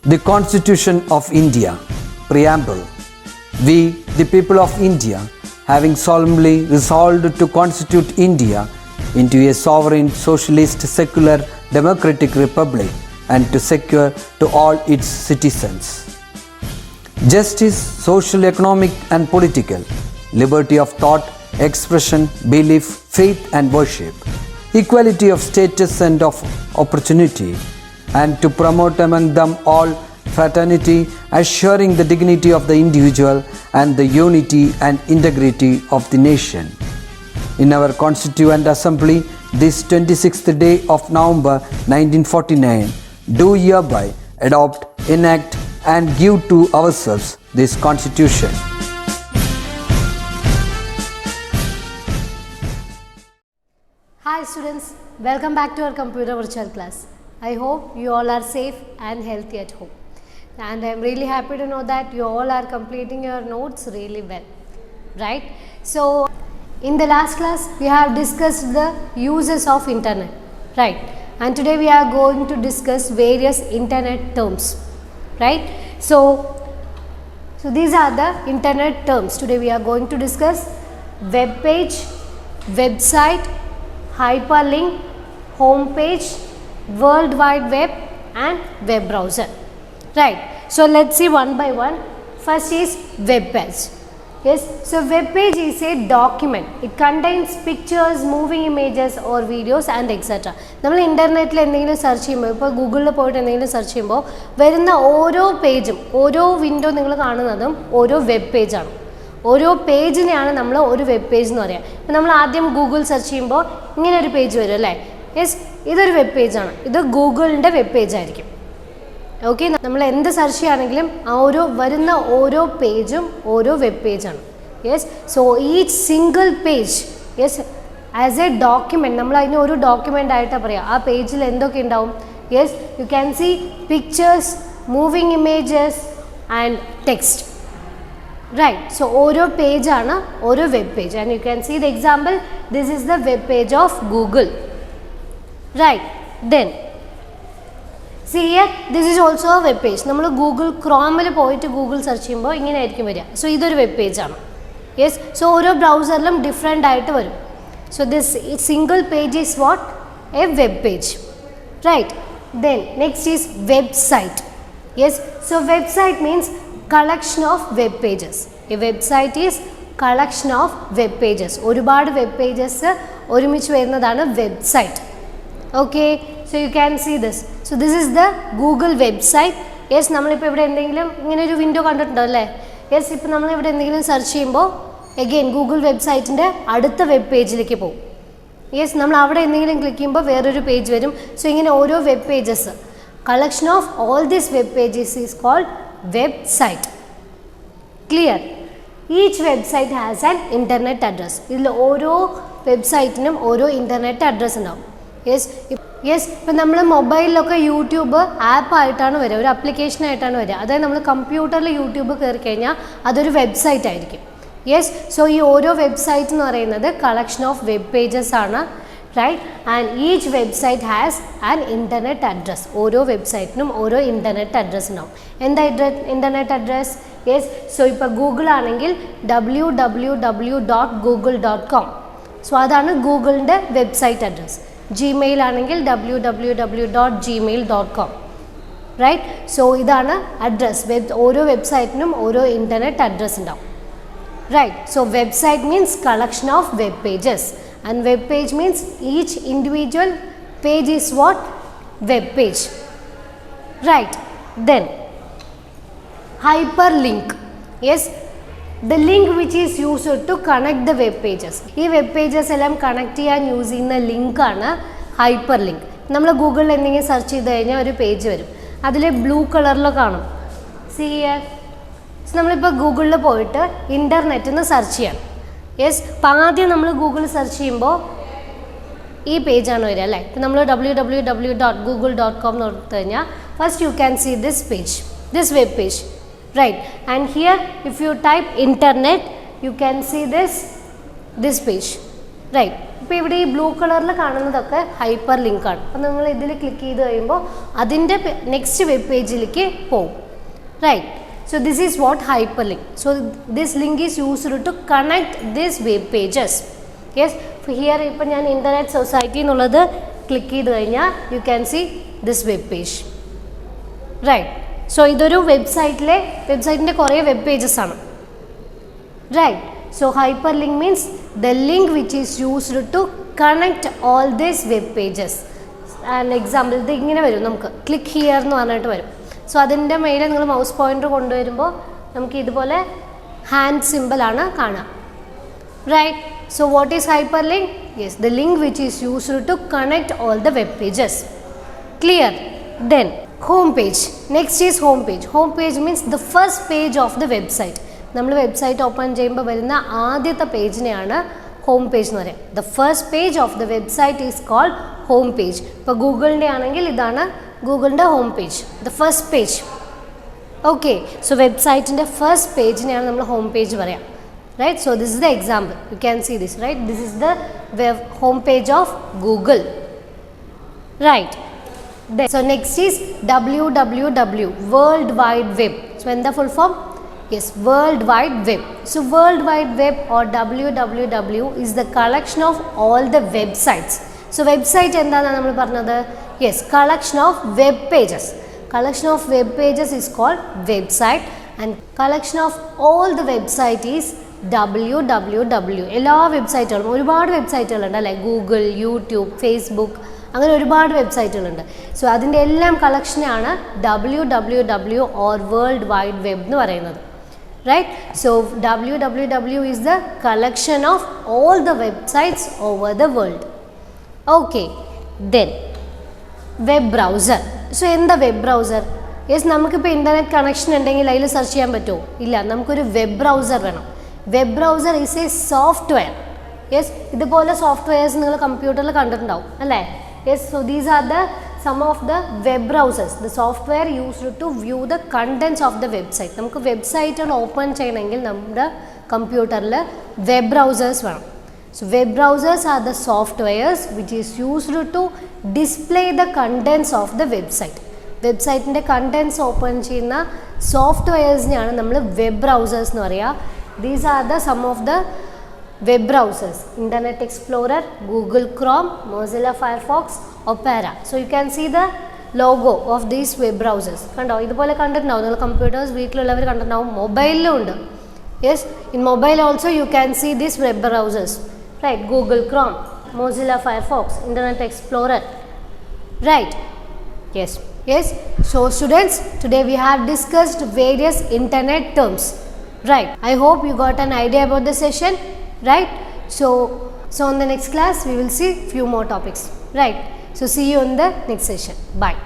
The Constitution of India, Preamble. We, the people of India, having solemnly resolved to constitute India into a sovereign, socialist, secular, democratic republic and to secure to all its citizens justice, social, economic and political, liberty of thought, expression, belief, faith and worship, equality of status and of opportunity, and to promote among them all fraternity, assuring the dignity of the individual and the unity and integrity of the nation. In our Constituent Assembly, this 26th day of November 1949, do hereby adopt, enact and give to ourselves this Constitution. Hi students, welcome back to our computer virtual class. I hope you all are safe and healthy at home. And I am really happy to know that you all are completing your notes really well. Right? So, in the last class, we have discussed the uses of internet. Right? And today we are going to discuss various internet terms. Right? So these are the internet terms. Today we are going to discuss web page, website, hyperlink, home page, World Wide Web and web browser. Right. So let's see one by one. First is web page. Yes. So web page is a document. It contains pictures, moving images or videos and etc. നമ്മൾ ഇൻ്റർനെറ്റിൽ എന്തെങ്കിലും search ചെയ്യുമ്പോൾ ഇപ്പോൾ ഗൂഗിളിൽ പോയിട്ട് എന്തെങ്കിലും search ചെയ്യുമ്പോൾ വരുന്ന ഓരോ പേജും ഓരോ വിൻഡോ നിങ്ങൾ കാണുന്നതും ഓരോ വെബ് പേജാണ്. ഓരോ പേജിനെയാണ് നമ്മൾ ഒരു വെബ് പേജ് എന്ന് പറയുക. ഇപ്പോൾ നമ്മൾ ആദ്യം ഗൂഗിൾ സെർച്ച് ചെയ്യുമ്പോൾ ഇങ്ങനെ ഒരു പേജ് വരും അല്ലേ. യെസ്, ഇതൊരു വെബ് പേജാണ്. ഇത് ഗൂഗിളിൻ്റെ വെബ് പേജ് ആയിരിക്കും. ഓക്കെ, നമ്മൾ എന്ത് സെർച്ച് ചെയ്യുകയാണെങ്കിലും വരുന്ന ഓരോ പേജും ഓരോ വെബ് പേജാണ്. Yes, so each single page yes as a document, നമ്മൾ അതിന് ഒരു ഡോക്യുമെൻ്റ് ആയിട്ടാണ് പറയുക. ആ പേജിൽ എന്തൊക്കെ ഉണ്ടാവും? Yes, you can see pictures, moving images and text. Right, so ഓരോ പേജാണ് ഓരോ web page. And you can see the example, this is the web page of Google. Right, then see here, this is also a web page. നമ്മൾ Google ക്രോമിൽ പോയിട്ട് Google search ചെയ്യുമ്പോൾ ഇങ്ങനെ ആയിരിക്കും വരിക. സോ ഇതൊരു വെബ് പേജാണ്. യെസ്, സോ ഓരോ ബ്രൗസറിലും ഡിഫറെൻ്റ് ആയിട്ട് വരും. So this single page is what? A web page. Right, then next is website. Yes, so website means collection of web pages. A website is collection of web pages. ഒരുപാട് web pages ഒരുമിച്ച് വരുന്നതാണ് website. Okay, so you can see this. So this is the Google website. Yes, നമ്മളിപ്പോൾ ഇവിടെ എന്തെങ്കിലും ഇങ്ങനെ ഒരു window കണ്ടിട്ടുണ്ടോ അല്ലേ? യെസ്, ഇപ്പോൾ നമ്മളിവിടെ എന്തെങ്കിലും സെർച്ച് ചെയ്യുമ്പോൾ എഗെയിൻ ഗൂഗിൾ വെബ്സൈറ്റിൻ്റെ അടുത്ത വെബ് പേജിലേക്ക് പോകും. യെസ്, നമ്മൾ അവിടെ എന്തെങ്കിലും ക്ലിക്ക് ചെയ്യുമ്പോൾ വേറൊരു പേജ് വരും. സോ ഇങ്ങനെ ഓരോ web pages, collection of all these web pages is called website. Clear? Each website has an internet address. ഇതിൽ ഓരോ വെബ്സൈറ്റിനും ഓരോ ഇൻ്റർനെറ്റ് അഡ്രസ്സ് ഉണ്ടാവും. യെസ്, ഇപ്പം നമ്മൾ മൊബൈലിലൊക്കെ യൂട്യൂബ് ആപ്പായിട്ടാണ് വരിക, ഒരു ആപ്ലിക്കേഷനായിട്ടാണ് വരിക. അതായത് നമ്മൾ കമ്പ്യൂട്ടറിൽ യൂട്യൂബ് കയറി കഴിഞ്ഞാൽ അതൊരു വെബ്സൈറ്റ് ആയിരിക്കും. യെസ്, സോ ഈ ഓരോ വെബ്സൈറ്റ് എന്ന് പറയുന്നത് കളക്ഷൻ ഓഫ് വെബ് പേജസ് ആണ്. Right, and each website has an internet address. ഓരോ വെബ്സൈറ്റിനും ഓരോ ഇൻ്റർനെറ്റ് അഡ്രസ്സ് ഉണ്ടാവും. എന്താ ഇൻ്റർനെറ്റ് അഡ്രസ്? യെസ്, സോ ഇപ്പോൾ ഗൂഗിൾ ആണെങ്കിൽ www.google.com. സോ അതാണ് ഗൂഗിളിൻ്റെ വെബ്സൈറ്റ് അഡ്രസ്. ജിമെയിൽ ആണെങ്കിൽ www.gmail.com. റൈറ്റ്, സോ ഇതാണ് അഡ്രസ്. ഓരോ വെബ്സൈറ്റിനും ഓരോ ഇൻ്റർനെറ്റ് അഡ്രസ്സ് ഉണ്ടാവും. Right, so website means collection of web pages. And web page means each individual page is what? Web page. Right, then hyperlink. Yes, the link which is used to connect the web pages. ഈ web pages എല്ലാം connect ചെയ്യാൻ use ചെയ്യുന്ന ലിങ്കാണ് hyperlink. നമ്മൾ ഗൂഗിളിൽ എന്തെങ്കിലും search ചെയ്ത് കഴിഞ്ഞാൽ ഒരു പേജ് വരും, അതിൽ ബ്ലൂ കളറിൽ കാണും. സി ഹിയർ, നമ്മളിപ്പോൾ ഗൂഗിളിൽ പോയിട്ട് ഇൻ്റർനെറ്റിൽ നിന്ന് സെർച്ച് ചെയ്യാം. യെസ്, അപ്പം ആദ്യം നമ്മൾ ഗൂഗിൾ സെർച്ച് ചെയ്യുമ്പോൾ ഈ പേജാണ് വരിക അല്ലേ. ഇപ്പം നമ്മൾ www.google.com എന്ന് കൊടുത്തു കഴിഞ്ഞാൽ first you can see this page, this web page. Right, and here if you type internet you can see this page. Right, ഇപ്പോൾ ഇവിടെ ഈ ബ്ലൂ കളറിൽ കാണുന്നതൊക്കെ ഹൈപ്പർ ലിങ്കാണ്. അപ്പോൾ നിങ്ങൾ ഇതിൽ ക്ലിക്ക് ചെയ്ത് കഴിയുമ്പോൾ അതിൻ്റെ നെക്സ്റ്റ് വെബ് പേജിലേക്ക് പോകും. Right. So this is what hyperlink. So this link is used to connect these web pages. Yes. So here ഇപ്പോൾ ഞാൻ ഇൻ്റർനെറ്റ് സൊസൈറ്റി എന്നുള്ളത് ക്ലിക്ക് ചെയ്ത് കഴിഞ്ഞാൽ you can see this web page. Right. So ഇതൊരു വെബ്സൈറ്റിൻ്റെ കുറേ വെബ് പേജസ് ആണ്. Right. So hyperlink means the link which is used to connect all these web pages. An example ഇത് ഇങ്ങനെ വരും, നമുക്ക് ക്ലിക്ക് ഹിയർ എന്ന് പറഞ്ഞിട്ട് വരും. സോ അതിൻ്റെ മേലെ നിങ്ങൾ മൗസ് പോയിൻ്റർ കൊണ്ടുവരുമ്പോൾ നമുക്ക് ഇതുപോലെ ഹാൻഡ് സിമ്പിളാണ് കാണാം. Right. So what is hyperlink? Yes, the link which is used to connect all the web pages. Clear? Then home page. Next is home page. Home page means the first page of the website. നമ്മൾ website open ചെയ്യുമ്പോൾ വരുന്ന ആദ്യത്തെ പേജിനെയാണ് home page എന്ന് പറയുക. The first page of the website is called home page. ഇപ്പോൾ ഗൂഗിളിൻ്റെ ആണെങ്കിൽ ഇതാണ് ഗൂഗിളിൻ്റെ home page, the first page. Okay. So വെബ്സൈറ്റിൻ്റെ ഫസ്റ്റ് പേജിനെയാണ് നമ്മൾ ഹോം പേജ് പറയാം. Right. So this is the example. You can see this. Right. This is the home page of Google. Right. So next is www, world wide web. So എന്താ full form? Yes, World Wide Web. So World Wide Web or www is the collection of all the websites. So website എന്താണ് നമ്മൾ പറഞ്ഞത്? Yes, collection of web pages. Collection of web pages is called website and collection of all the website is www. എല്ലാ വെബ്സൈറ്റുകളും, ഒരുപാട് വെബ്സൈറ്റുകളുണ്ട് അല്ലേ? Google, YouTube, Facebook, അങ്ങനെ ഒരുപാട് വെബ്സൈറ്റുകളുണ്ട്. So അതിൻ്റെ എല്ലാം കളക്ഷനാണ് www or world wide web എന്ന് പറയുന്നത്. Right. So www is the collection of all the websites over the world. Okay. Then web browser. So എന്താ വെബ് ബ്രൗസർ? യെസ്, നമുക്കിപ്പോൾ ഇൻ്റർനെറ്റ് കണക്ഷൻ ഉണ്ടെങ്കിൽ അതിൽ സെർച്ച് ചെയ്യാൻ പറ്റുമോ? ഇല്ല, നമുക്കൊരു വെബ് ബ്രൗസർ വേണം. Web browser is A software. Yes, ഇതുപോലെ സോഫ്റ്റ്വെയർസ് നിങ്ങൾ കമ്പ്യൂട്ടറിൽ കണ്ടിട്ടുണ്ടാവും അല്ലേ? Yes. So these are the some of the web browsers, the software used to view the contents of the website. നമുക്ക് വെബ്സൈറ്റുകൾ ഓപ്പൺ ചെയ്യണമെങ്കിൽ നമ്മുടെ കമ്പ്യൂട്ടറിൽ വെബ് ബ്രൗസേഴ്സ് വേണം. So web browsers are the softwares which is used to display the contents of the website. വെബ്സൈറ്റിൻ്റെ contents open ചെയ്യുന്ന സോഫ്റ്റ്വെയർസിനെയാണ് നമ്മൾ വെബ് ബ്രൗസേഴ്സ് എന്ന് പറയുക. These are the some of the web browsers: Internet Explorer, Google Chrome, Mozilla Firefox, Opera. So you can see the logo of these web browsers. കണ്ടോ? ഇതുപോലെ കണ്ടിട്ടുണ്ടാവും നിങ്ങൾ കമ്പ്യൂട്ടേഴ്സ് വീട്ടിലുള്ളവർ കണ്ടിട്ടുണ്ടാവും. മൊബൈലിലും ഉണ്ട്. Yes, in mobile also you can see these web browsers. Right. Google Chrome, Mozilla Firefox, Internet Explorer. Right. Yes. Yes. So students, today we have discussed various internet terms. Right. I hope you got an idea about the session. Right. So in the next class we will see few more topics. Right. So see you in the next session. Bye.